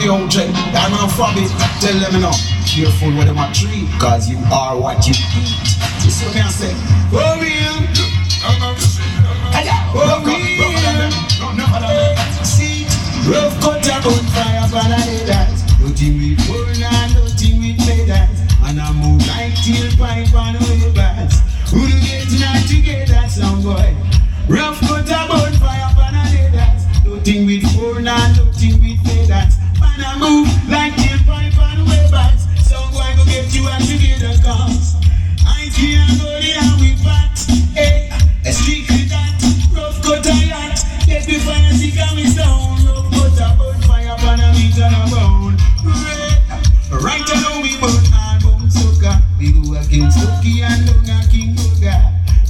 OJ, that man from it, tell them now. Careful with them a tree, cause you are what you eat. This is what I say. For real. For real. See, Ruffcut a bonfire for the leaders. Nothing with burn and nothing with feathers. And I move like tail pipe and wavers. Who do get not together, some boy? Ruffcut a bonfire for the leaders. Nothing with burn and nothing with feathers. And I move like tail pipe and wavers. Some boy go get you and together comes. I can't go there with bats. Hey, a streak with that. Ruffcut a yacht. Get the fire stick and we sound. Ruffcut a bonfire for the meat and a bone. Right now we burn and bone sucker. We go against Lucky and Lunga King Booga.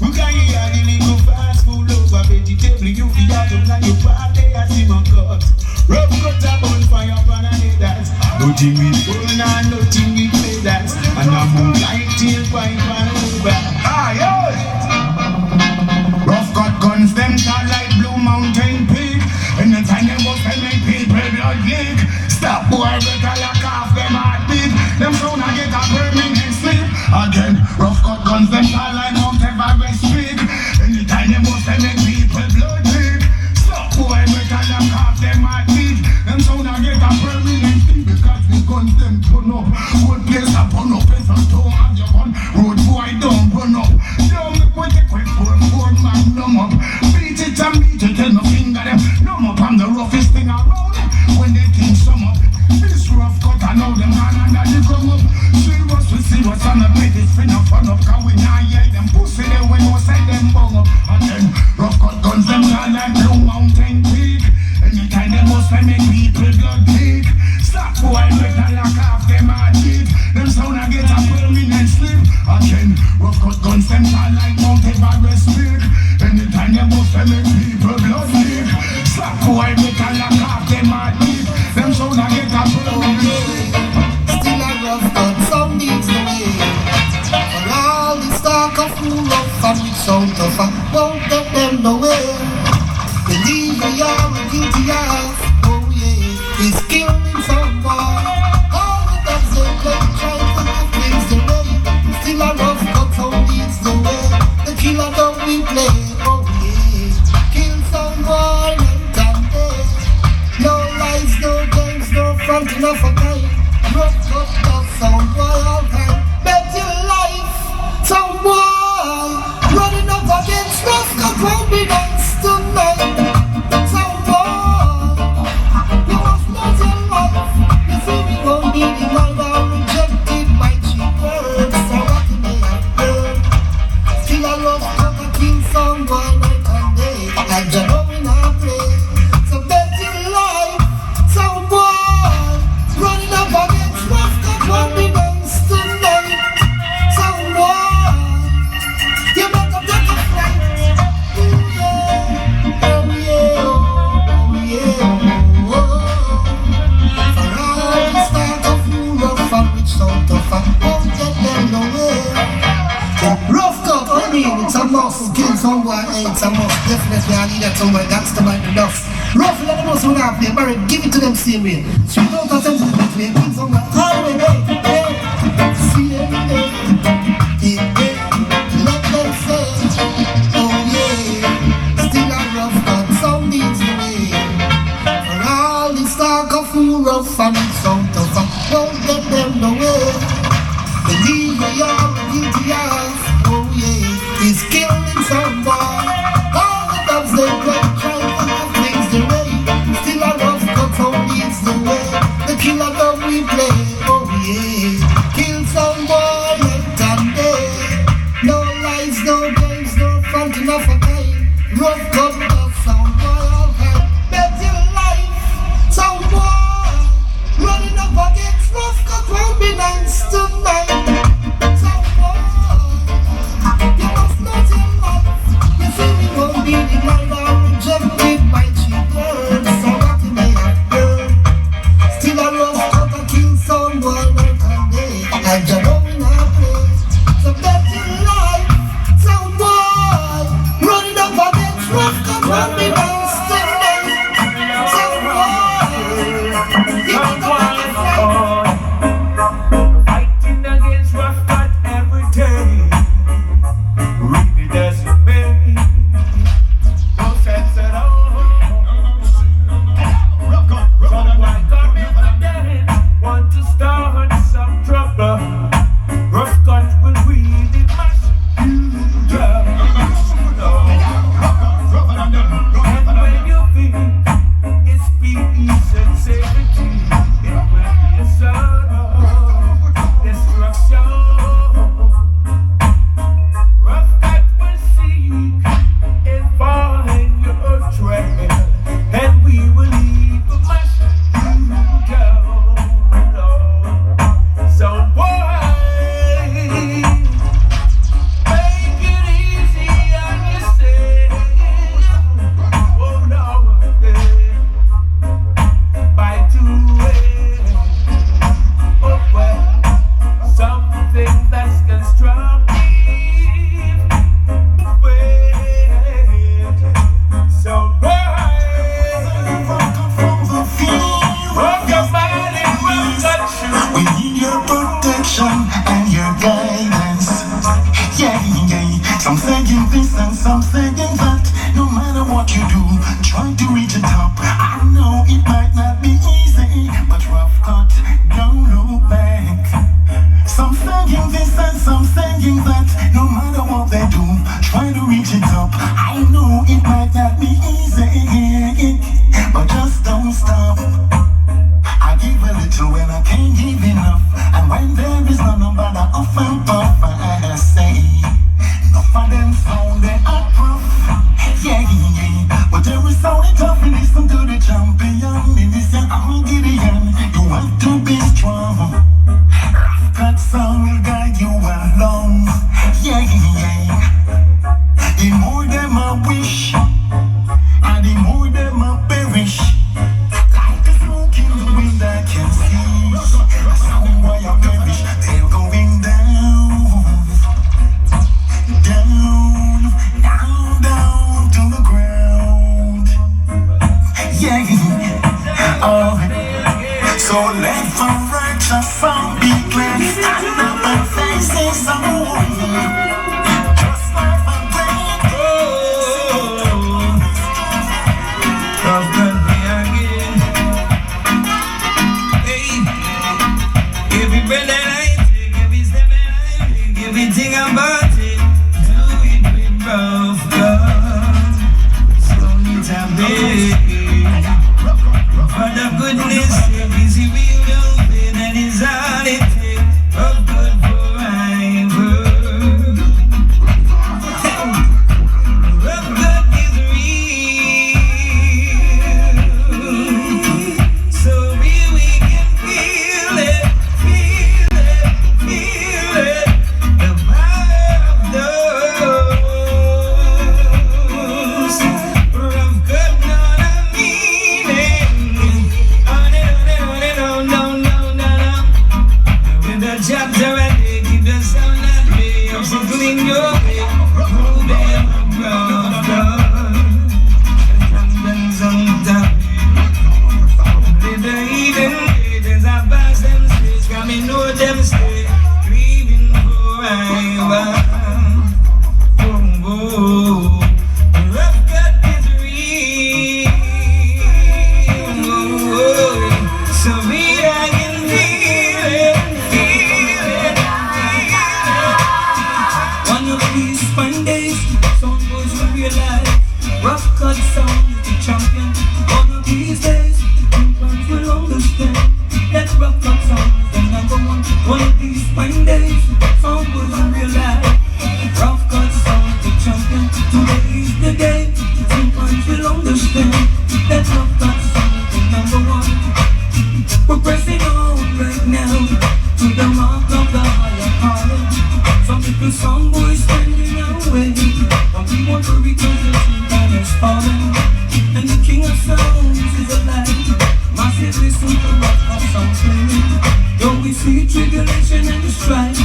Booga you are the little fast food over vegetable. You feed out of now you party at him and cut. Ruffcut a bonfire for the leaders. Nothing with burn and nothing with feathers. And I move like tail pipe and over. Ruffcut guns them tall like Blue Mountain Peak. And the time they must make people blood leak. Stop boy better lock off them heartbeat. Them soon I get a permanent sleep. Again, Ruffcut guns them tall like Mount Everest Peak. Anytime they must make people blood leak. Stop boy better lock off them heartbeat. Them soon I get a permanent sleep. Because the guns them turn up. Whole place a burn up. If you don't have your gun, road boy don't burn up. Don't make what they quick for magnum up. Beat it and beat it till no finger them. Numb up, I'm the roughest thing around. When they think some up, this Ruffcut I know them man and they come up. Serious we see what's on the plate, it's finna fun up. Cause we not hear them pussy they when we say them bung up. And then Ruffcut guns them down like Blue Mountain Peak. Anytime they must make people blood leak. Stop boy better lock off them heartbeat. Them sound I get a permanent sleep. Again, Ruffcut guns them down like Mount Everest Peak. Anytime they must make people blood leak. Stop boy better lock off them heartbeat. Them sound I get a permanent sleep. Still a Ruffcut, some needs the way. For all this talk of fool of and with sound tough, won't get them nowhere. Believe we are guilty of, oh yeah, is killing someone. All the dogs they play, try to move things the way. Still a Ruffcut, some needs the way. The killer dog we play, oh yeah, kill someone and damn day. No lies, no games, no front enough for time. Ruffcut does some boy all time. Bet your life, some boy running up against Ruffcut won't be nice tonight. Some boy, you must lose your life. You see we won't be denied or rejected by cheap words. So what you may have heard, still a Ruffcut to kill some boy night and day. And you know we not play. So bet your life, some boy running up against Ruffcut won't be nice tonight. Some boy, you better take a flight. Ooh yeah, oh yeah, oh yeah, oh. For all this talk of fool rough and rich sound tough, won't get them nowhere. Ruffcut, I mean, it's a must. Kill someone, it's a must. Definitely I need that somewhere, that's the mind enough. Rough like the most when I play, Barry, give it to them same way. Straight out of them to play, kill someone, highway, hey, see them, hey, let them say, oh yeah, still a Ruffcut, some needs the way. For all this talk of fool rough and sound tough, won't get them nowhere. Believe we are guilty of, oh yeah, is killing someone. All the dogs they play, try to move things the way. Still a Ruffcut, some needs the way. The killer dog we play, oh yeah, kill someone night and day. No lies, no games, no fun enough for time. Ruffcut does some boy all time. Bet your life, some boy running up against Ruffcut won't be nice tonight. Some boy, you must not your life. You see we won't be denied or rejected by cheap words. So what you may have heard, still a Ruffcut to kill some boy night and day. And you know we not play. So bet your life, some boy running up against Ruffcut won't be nice tonight. Some boy, you better you do, trying to reach the top. I know it might not be easy, but Ruffcut, don't look back. Some saying this and some saying that. No matter what they do, try to reach it up. I know it might not be easy, but just don't stop. I give a little when I can't give enough, and when there is no nobody off and puff, I say enough of them sound they are rough. Yeah, but there is only tough and listen to the champion. In this year I'm Gideon, you have to be strong. That song will guide you along. Yeah. The more them I wish, and the more them I perish. Like a smoke in the wind I can see. Some boy I perish, they're going down, down to the ground. Yeah. Oh. So left and right, just some big legs. Stand up and face it someone. Just like a break. Ruffcut me again. Hey, every breath that I take, every step that I make, everything about it, do it with Ruffcut. So need to be. For the goodness sake, is it real love, that is all it takes. Ruffcut forever. Ruffcut is real, so real we can feel it, feel it, feel it. The power of those. Ruffcut not a meaning. With the chapter and they keep the sound at bay. I'm circling your way, moving Ruffcut. And sometimes with the even days I pass them streets, got me know them stay, grieving forever. Oh, Ruffcut is real. So real I can feel it, feel it, feel it. One of these fine days, some boys will realize Ruffcut sound is the champion. One of these days, fans will understand that Ruffcut sound is the number one. One of these fine days, some boys will realize Ruffcut sound is the champion. Today is the day, some fans will understand that Ruffcut sound is the number one. We're pressing on right now to the mark of the higher calling. Some people, some boys standing away, but we won't worry because the time is falling. And the king of sounds is alive. Massive listen to Ruffcut sound playing. Though we see tribulation and the strife,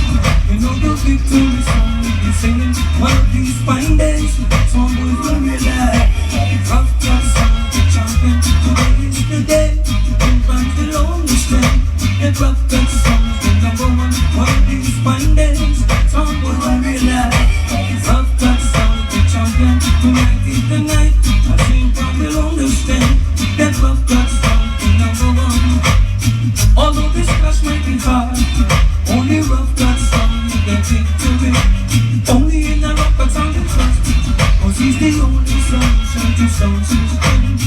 you know the victory song we'll be singing. One of these fine days, some boys will realize Ruffcut sound the champion. Today is the day. That Ruffcut sound is the number one. One of these fine days, some boys will realize Ruffcut sound is the champion. Tonight is the night, I think I will understand that Ruffcut sound is the number one. Although this clash might be hard, only Ruffcut sound is the victory. Only in a Ruffcut sound we trust, cause he's the only solution to sound system.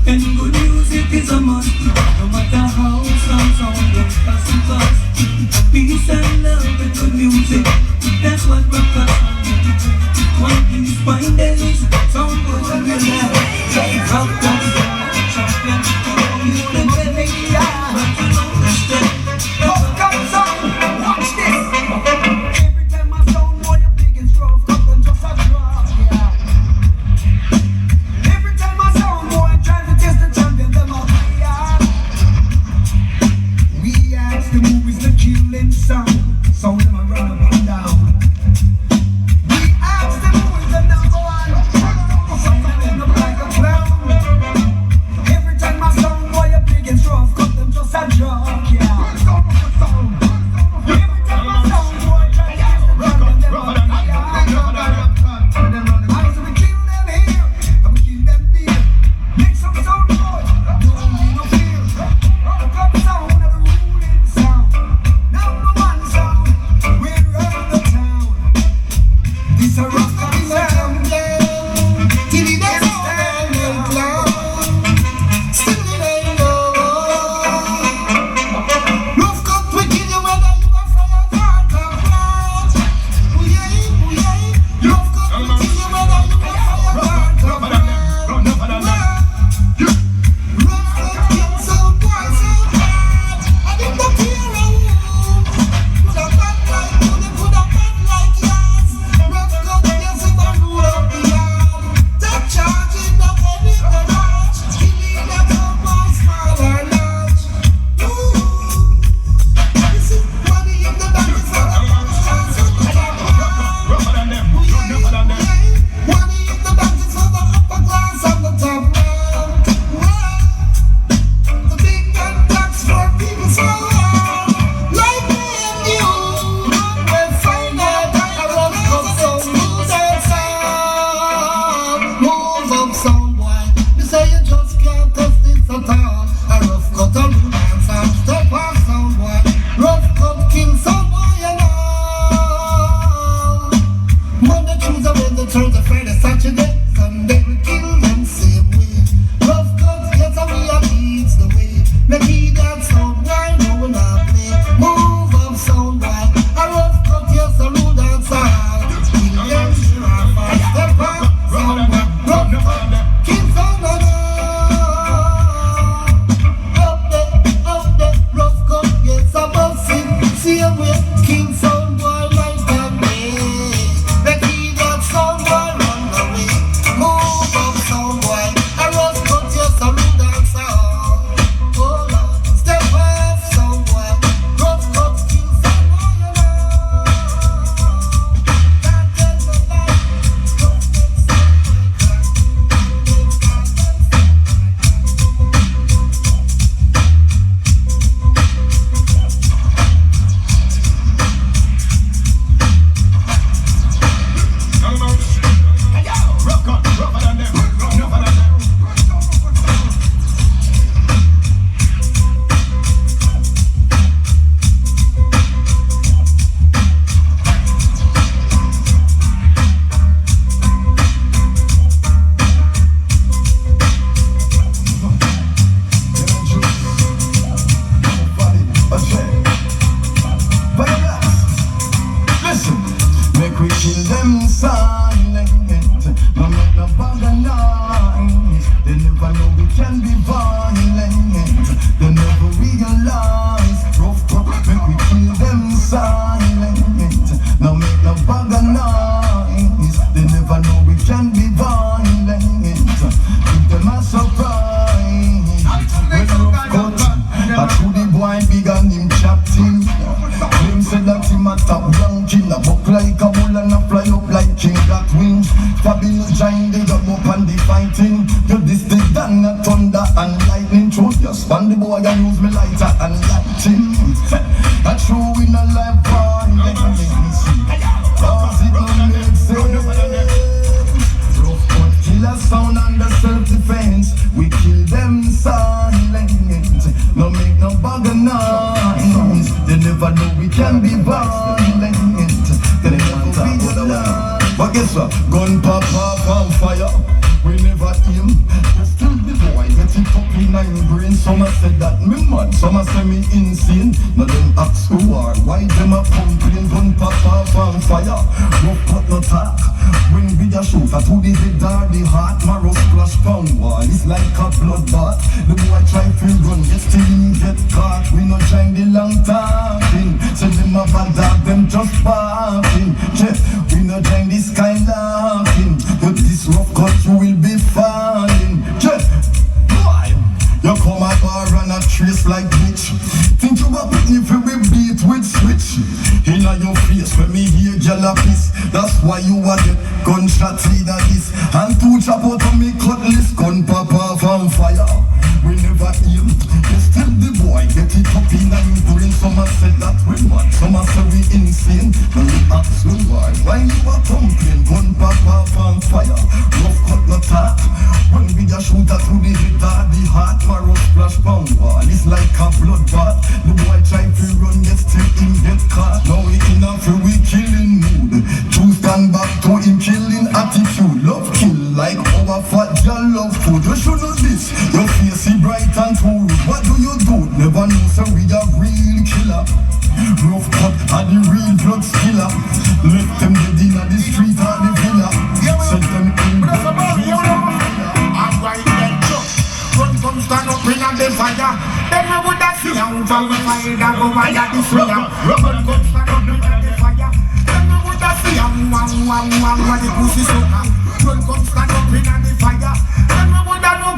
And good music is a must, no matter how some sound goes fast and fast. Peace and love and good music, that's what Ruffcut sound is. One of these fine days, sound goes and realize Ruffcut sound is champion. He's the belly, but you understand Ruffcut sound, watch this. Every time I sound boy, you're big and strong, Ruffcut just a drop, yeah. Every time I sound boy, I'm trying to test the champion, them up. We ask the movies the killing sound, so them a run up and down. We ask the movies the number one, so them look like a clown. on the fighting. You this the gun, thunder and lightning. True, just span the boy and use me lighter and lighting. That's true in a life boy. Cause it don't make sense. Ruffcut killer sound under self-defense. We kill them silent. No make no bugger noise. They never know we can be violent. They never be the love. But guess what? Gun pop off on fire. We never aim. Just still the boy get it up in my brain. Some said that me mad, some say me insane. Now them ask who are, why them a complain? Gun pop off on fire. Ruffcut no talk. When we a shoot to the head or the heart, marrow splash pound wall. It's like a bloodbath. The boy try to run, yet still he get caught. We no join the long talking. Say them a bad dog, them just barking. Yeah, we no join this kind laughing. But this Ruffcut you will be falling. Yeah, boy, you come a bar and a trace like bitch. Think you a picnic if we beat with switch. Inna your face when me hear gyal a piss. That's why you a get gunshot leader this. And two chop out of me cutlass. Gun pop off on fire. We never aim. You still the boy get it up in a brain. Some a said that we mad, some a say we insane. When we ask you why you a complain? Gun pop off on fire. Ruffcut no talk. When we a shoot at through the head or the heart, marrow splash pound wall. It's like a bloodbath. The boy try to run, get still him get caught. Now we enough for we killing mood. To stand back to him killing attitude. Love kill like our fat girl love food. You should know this. Your face is bright and true. What do you do? Never know so we a real killer. Ruffcut are the real blood spiller. Left them dead in the street or the villa. Set them in the I'm right there, Run come stand up in the fire. Then we would have seen how we fire that go by that this way. Run come stand up in the fire. Then we would have seen how what the pussy so high. Run come stand up in the fire. Then we would have know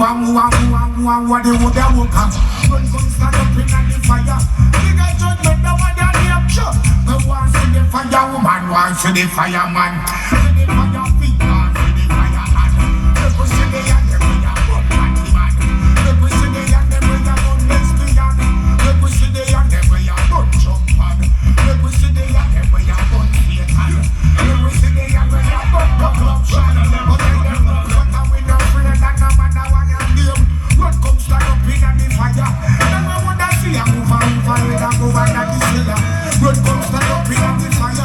what they would have woke up. Run come stand up in the fire. You got judgment that what they are sure. The one see the fire woman, one see the fireman. See the fire feet, one see the fire hand. People see the hand, they will have one party man. People see the hand, they will have one lesbian. People see the hand, they will have one jump man. People see the hand, they will have one Satan. People see the hand, they will have one corruption. But they don't know what I'm with no friend and no matter what I'm doing. Run come stand up in the fire. Then we would have seen a move with a go by that is killer. Run come stand up in the fire.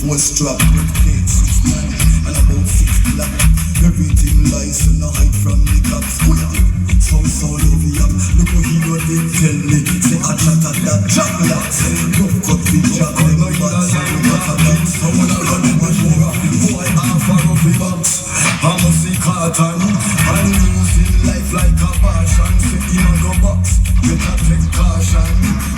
4 strap, 8 6 9, and about 6 black. Everything lies and no hide from the cops. So love ya. Look what he got they tell me. Say I chat at that juggler. Say Ruffcut the juggling. No bad say you got a that. Someone a running with more. Boy half a roughy box. I must see cotton. I'm losing life like a passion. Say in a go box. Better take caution.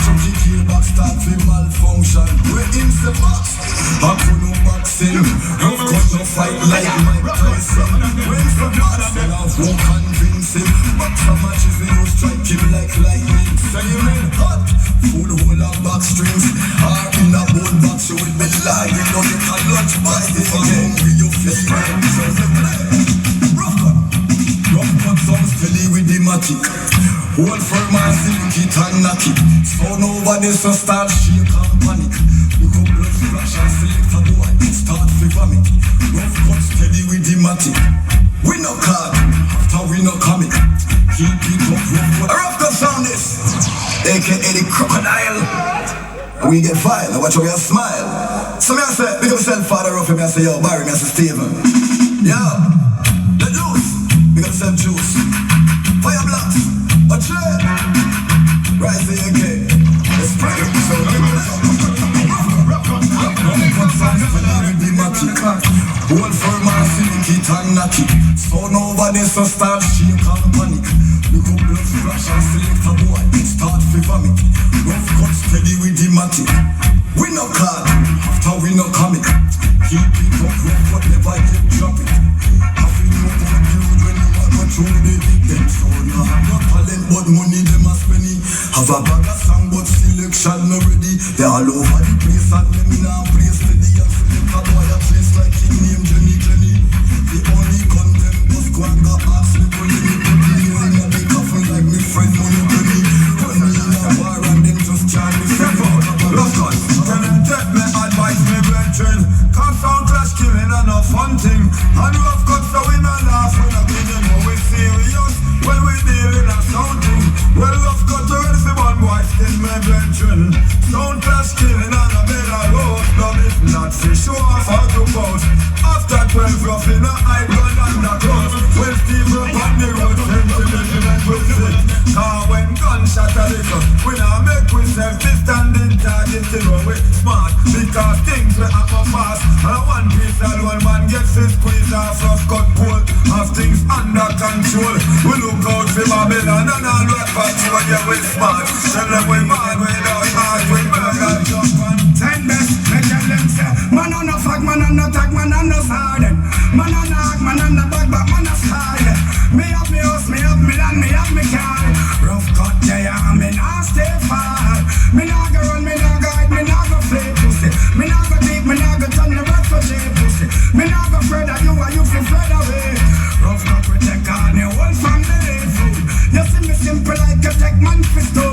Some GK box start to malfunction. We're in the box. I put no boxing. Ruffcut no fight like Mike Tyson. When's the box? And I won't convince him. Box a matches they don't strike him like lightning. Say you mean hot? Full hole of box strings. Or in a bone box you will be lying. Don't get a lunch by the hungry you feel. So you play. Ruffcut sounds steady with the matic. Hold firm and silk it and knock it. So nobody so start shake and panic. Look up blood splash and select a boy. Start to vomit. Ruffcut steady with the matic. We no card, after we no comic. Keep it up, Ruffcut. Ruffcut sound this, aka the crocodile. We get file, now watch how we smile. So me I say, big up yourself, Father Ruffy. Me I say, yo, Barry, me I say, Steven. Yo, the juice, big up yourself, Juice. Fire blocks, a trade. Rise again, let's pray. So Ruffcut sounds with the matic. Hold firm and silk it and knock it. So nobody so start shake and panic. Look up blood splash and select a boy. Start to vomit. Ruffcut steady with the matic. We no card, after we no comic. Keep it up, Ruffcut never get drop it. Having no more build when you are control it. Them so no have no talent but money them a spending. Have a bag of song but selection no ready. They all over the place and them in a place steady. And select a boy a place like him name Jenny. The only content was go and go ask the police. Put me in a big coffin like me friend money penny. When me in a bar and them just can't be friend. Ruffcut, can you take me advice me brethren? Cause sound clash killing and no fun thing. And Ruffcut so we no laugh when I give them how we serious. When we deal in a sound thing. Well Ruffcut already for one boy still me brethren. Sound clash killing and a better road. No if not for show off how to boast. After 12 rough in a high gun and a cross. When Steve up on the road, sentiment will sit. Cause when gunshot a little, we now make we self-standing target to go with smart. Because things will happen fast. And one piece and one man gets his squeeze off Ruffcut pole. Have things under control. We look out for Babylon and all right patrol. Yeah, we smart. Tell them we mad, we don't hard, we murder, jump on. Ten best, me tell them say, man on a fuck, man on a tag, man on a harden. Man on a hag, man on a bag, but man a side. Me have me house, me have me land, me have me car. Ruffcut, yeah, me nah stay far. Me nah go run, me nah go hide, me nah go play pussy. Me nah go deep, me nah go turn the refugee pussy. Me nah go further, you are you feel further away. Ruffcut protect all the whole family food. You see me simple like a tech man pistol.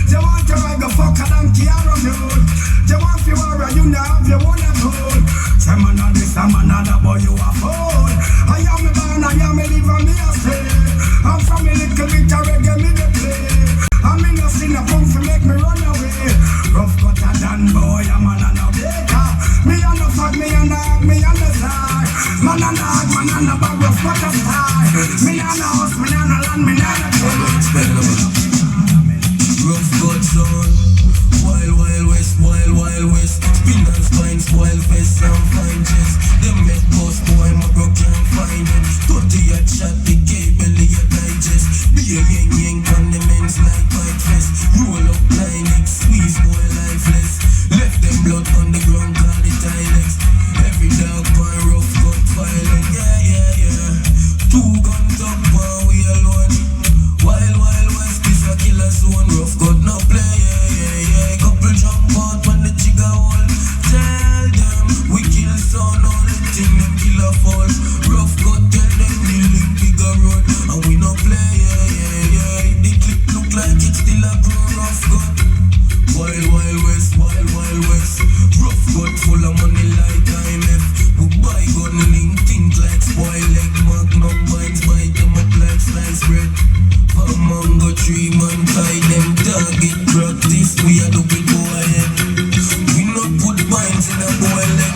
You want to ride a fuck a donkey or a mule. You want to war, you know have your own goal. Say man on this, a man on that, boy you a fool. I am me born, I am me live and me a stay. I'm from a little bit of reggae me the play. I'm in a sin a pump to make me run away. Ruffcut a dan boy, a man on a baker. Me on a fuck, me on a hug, me on a side. Man on a hug, man on a bag, Ruffcut a style. Me on a house, me on a land, me on a trade. Ruffcut son, wild west, wild west. Spin and spines, wild vest and fine chest. Them make boss boy, my bro can't find them. 30 a chat, the cable, the digest. Be a yang condiments like white fest. Roll up line, squeeze boy lifeless. Left them blood on the ground, call it Tilex. Every dog boy Ruffcut violent, yeah. 2 guns up while we alone. Wild west is a killer zone. Ruffcut no play, yeah. Couple jump out when the jigger hold. Tell them we kill son, only thing them kill a fall. Ruffcut tell them we live bigger road. And we no play, yeah. The clip look like it's still a grown Ruffcut. Wild west. Ruffcut full of money like IMF. We buy gun link, think like spoil egg. Magnum binds, bite them up like sliced bread. A mango tree man tie them target practice. We are the big boy. We not put binds in a boy leg.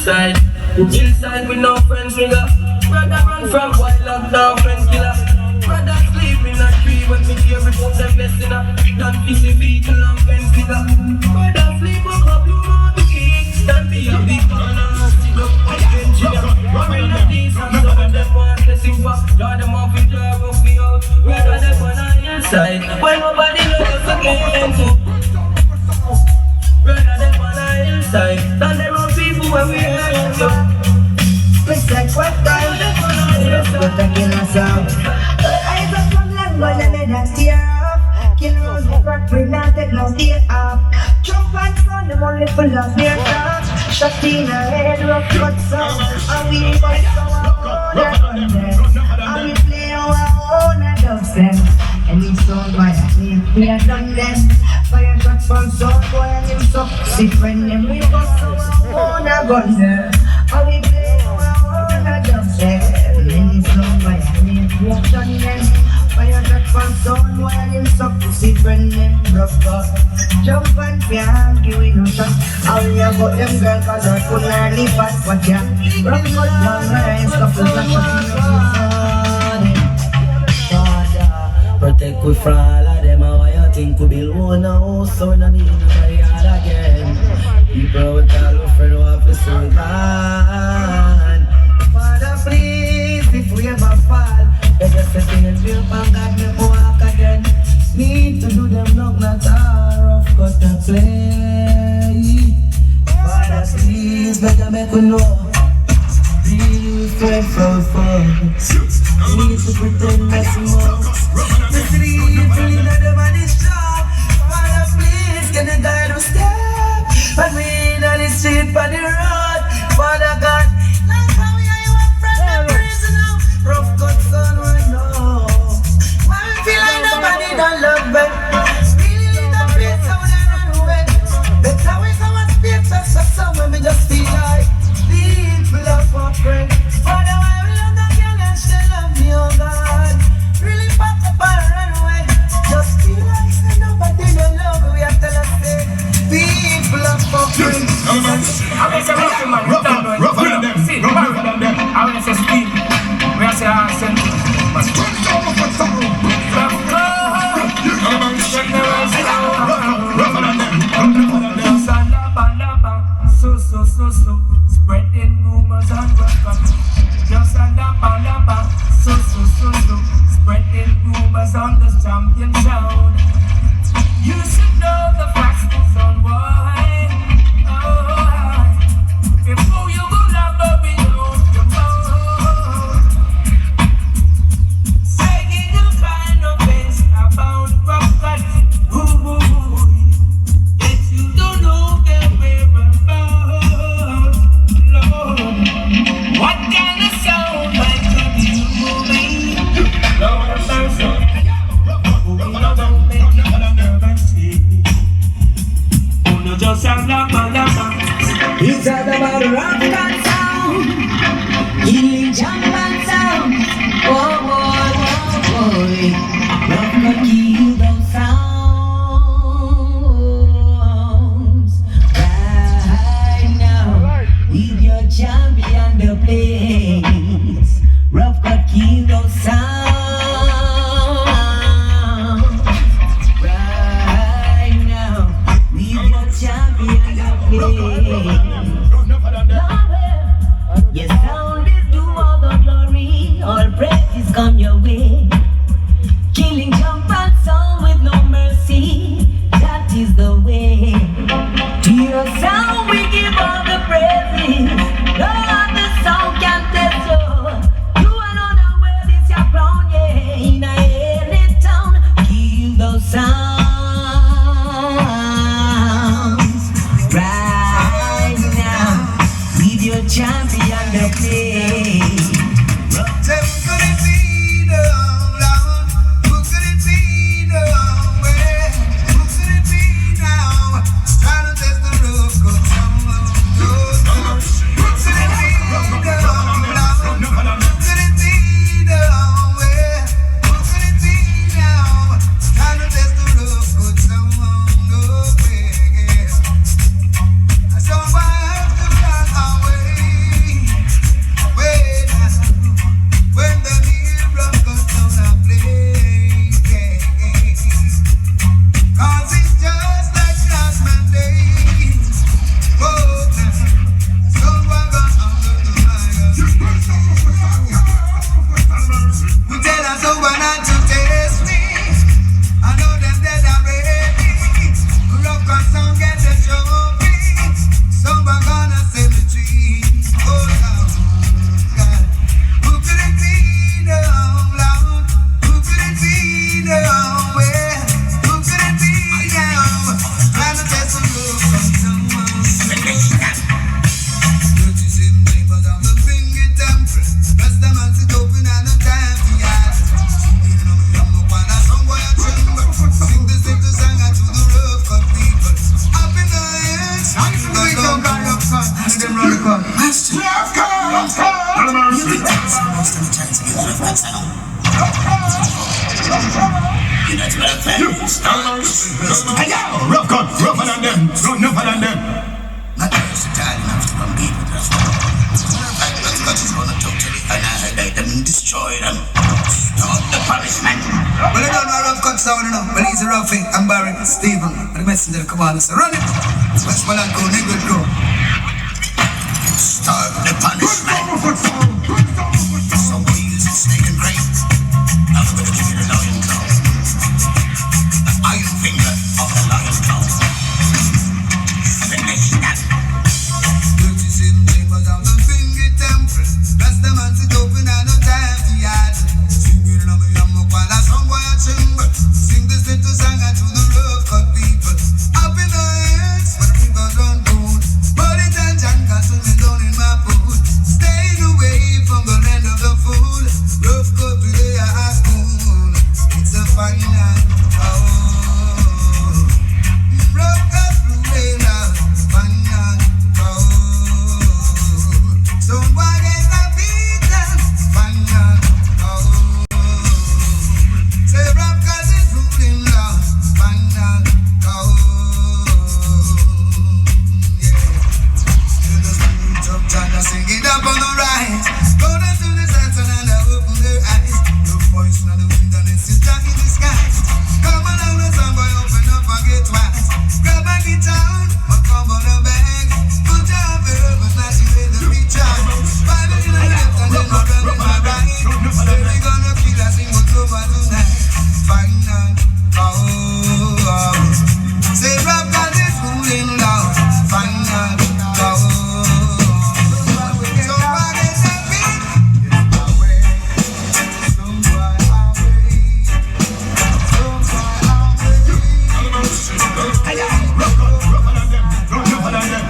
side. Inside with no friends, nigga. Brother run from wild lockdown, friends killer. Brother sleep in a tree when me hear it put them blessing up. Don't busy vehicle and fence nigga. Brother sleep a couple more weeks. Don't be a big man and still up on the engineer. When the these and some of them want blessing for. Draw them off and draw off me out. Brother them on the inside. When nobody knows again so. Brother them on the inside. And there are people when we hurt you. It's like what time? But I kill myself. I got from London and then I steer off. Kill rose, but we not take no steer off. Jump and run, them only full of beer talk. Shot in a head, Ruffcut song. And we fight our own content. And we play our own dubstep. And it's all by a name, we are done them. Fire shot from some boy and him suck. See friend them, we bust our own gun there. And we play our own dubstep. And it's all by a name, we are done them. Fire shot from some boy and him suck. See friend them, Ruffcut. Jump and pian, give it no shot. And we have got them girl cause I couldn't hardly pass what ya. Ruffcut man, rise, couple of shots. Protect we from all of them, and why you think we build one house so we don't need nobody all again. People with all our friends who have to see man. Father please, if we ever fall, they just say things real and God make me walk again. Need to do them knock not all Ruffcut to play. Father please, better make we know. Really faithful for need to pretend that's more. The street feeling that the man is strong. Father please, can the guy to step? But we in on the street for the road. Father God, like how we are your friend and prison now. Ruffcut son right now. Why we feel like nobody don't love me? Really need a place so we don't run away. Better we come and speak to someone me just feel like people of our friend. Father, why we love the girl and she love me, oh God. Really pop up and run away. Just feel like say nobody don't love me. We have to say people of our friend. I will say rough man, rough on them. See, rough on them. I will say speed. We have to say accent. So spreading rumors and Ruffcut. Just a lapa, so spreading rumors on the champion sound. You should know the facts on why. Oh, before you go down, baby, you know your mouth. Saying you kind of things about Ruffcut. Yet you don't know their whereabouts. What kind of sound might come to me? Lord have mercy. Oh, no, just sound lapa. It's all about Ruffcut sound. Killing jump and sound. Oh boy. Ruffcut kill those sounds. Right now, with your champion the place. Ruffcut kill those sounds. Right now, with your champion the place. Your sound is do all the glory. All praises come your way. Killing jump and sound with no mercy. That is the way. To your sound we give all the praises. No other sound can test you. You are not aware this your crown, yeah. In any town, kill those sounds. Right now, with your champion the play. Could it be the Lord? Who could it be the way? Who could it be now? Trying to test the Ruffcut sound. Who could it be the Lord? Who could it be the way? Who could it be now? Trying to test the Ruffcut. Hey yo, Ruffcut, rougher than them, rougher than them. Not versatile enough to compete with Ruffcut. Ruffcut is gonna totally annihilate them and destroy them. Stop the punishment. Well, I don't know Ruffcut sound enough, but he's a roughie. I'm Barry, Stephen, and the messenger of the commander. So run it! Westmoreland go, nigga go. Stop the punishment. Some wheels and snake and grain. I'm gonna give you the lion claw. The iron finger of the lion claw. Finish that. 37 chambers of the finger temple. That's the man sit open and no time to yard. Singing on me, I'm up while I song by a chamber. Sing this little song to the Ruffcut people. Up in the hills, where the people don't food. But it and John got swimming down in my pool. Staying away from the land of the fool. Ruffcut today I school. It's a fine night. Oh, Ruffcut today now. Fine night. Oh, so why get the beaten? Fine night. Oh, say Ruffcut is ruling now. Fine night. Oh, yeah. To the spirit of Jah, sing it up on the rise. Go down to the sunset and I open their eyes. Your voice in the wilderness is dark in the skies. Come along the sun, boy, open up and get wise. Grab a guitar, or come on a bag. Put your arm forever, flash it in the beach out. Five in the left and then one in my right. Say we gonna kill us in October tonight. Fine night, oh. Say Ruffcut is ruling loud. Fine night, oh. Hey yo, Ruffcut, rougher than them, rougher than them.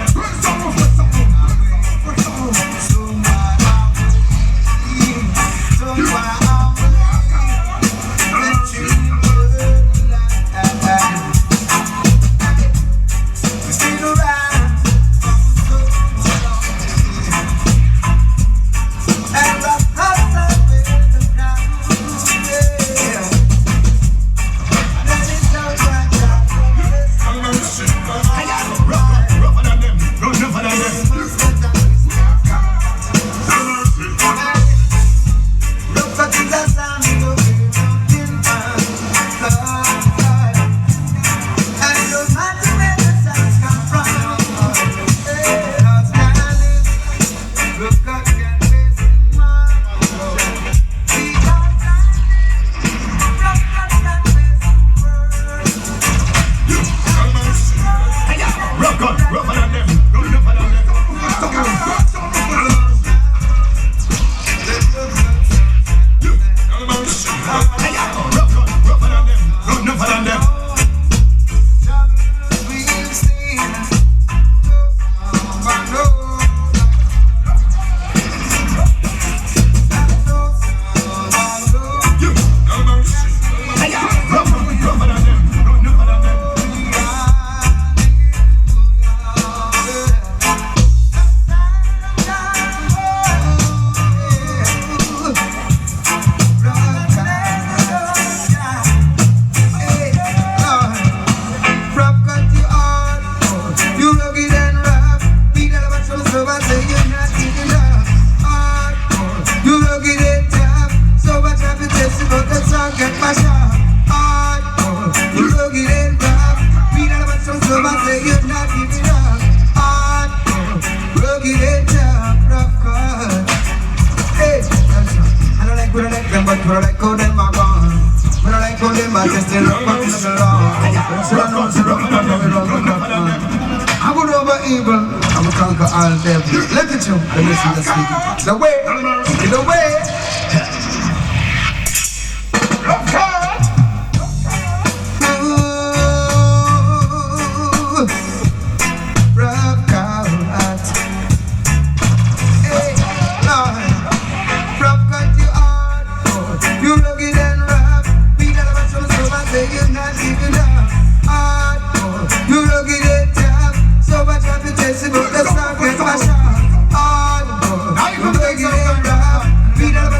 Hey yo, Ruffcut, rougher than them, rougher than them. Ruffcut is a sound of mountain man. And no matter where the sounds come from, Ruffcut can face the man. We are Ruffcut can face the world. Hey yo, Ruffcut, rougher than them, rougher than them. Hey yo, Ruffcut, rougher than them, rougher than them. We'll see. Hey yo, Ruffcut, rougher than them, rougher than them. Ruffcut, you hard, you rugged and rough. We got about some so I say you're not giving up. Hardcore, you rugged and tough. So much reputation, but the song get my shot. Hardcore, you rugged and rough. We got about some so I say you're not giving up. Hardcore, rugged and tough. Ruffcut. Hey, I don't like them, but I like how them are gone. I don't like how them are just in Ruffcut in the law. So I know it's a Ruffcut, I would over evil, I will conquer all devil. Look at you, let me see the speaking. The way, take it away. Ruffcut. Ooh, Ruffcut. Hey, Lord, Ruffcut, you hard, you rugged and rough. We got about some so I say you're not giving up. Hardcore, you rugged and tough. So much reputation, but the song gets my shot. Hardcore, you rugged and rough. We got about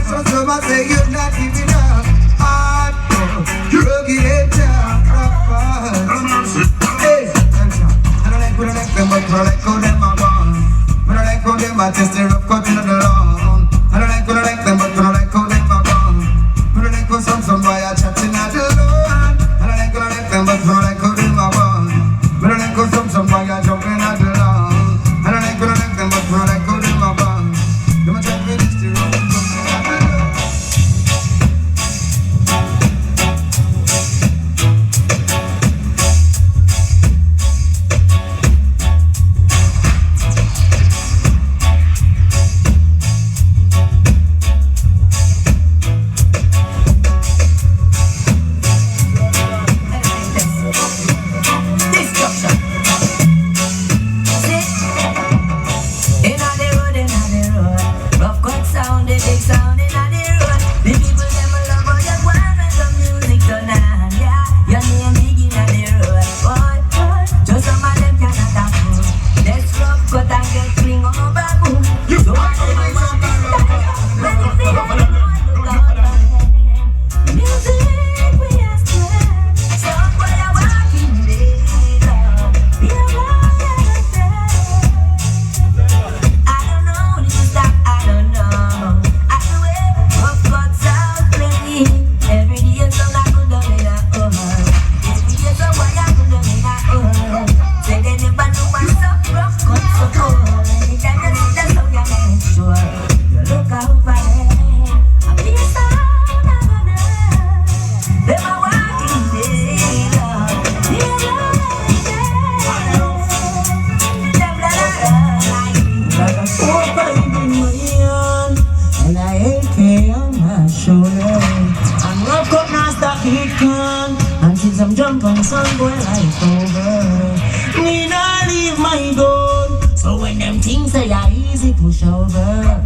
push over.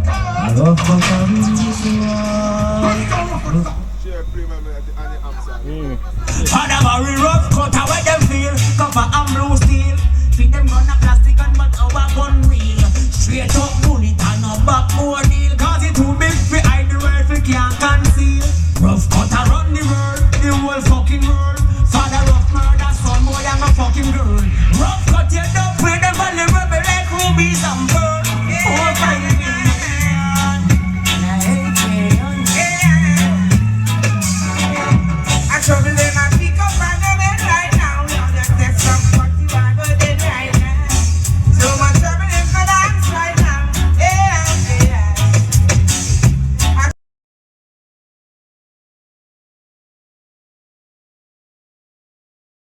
I love come this one. And I'm a rough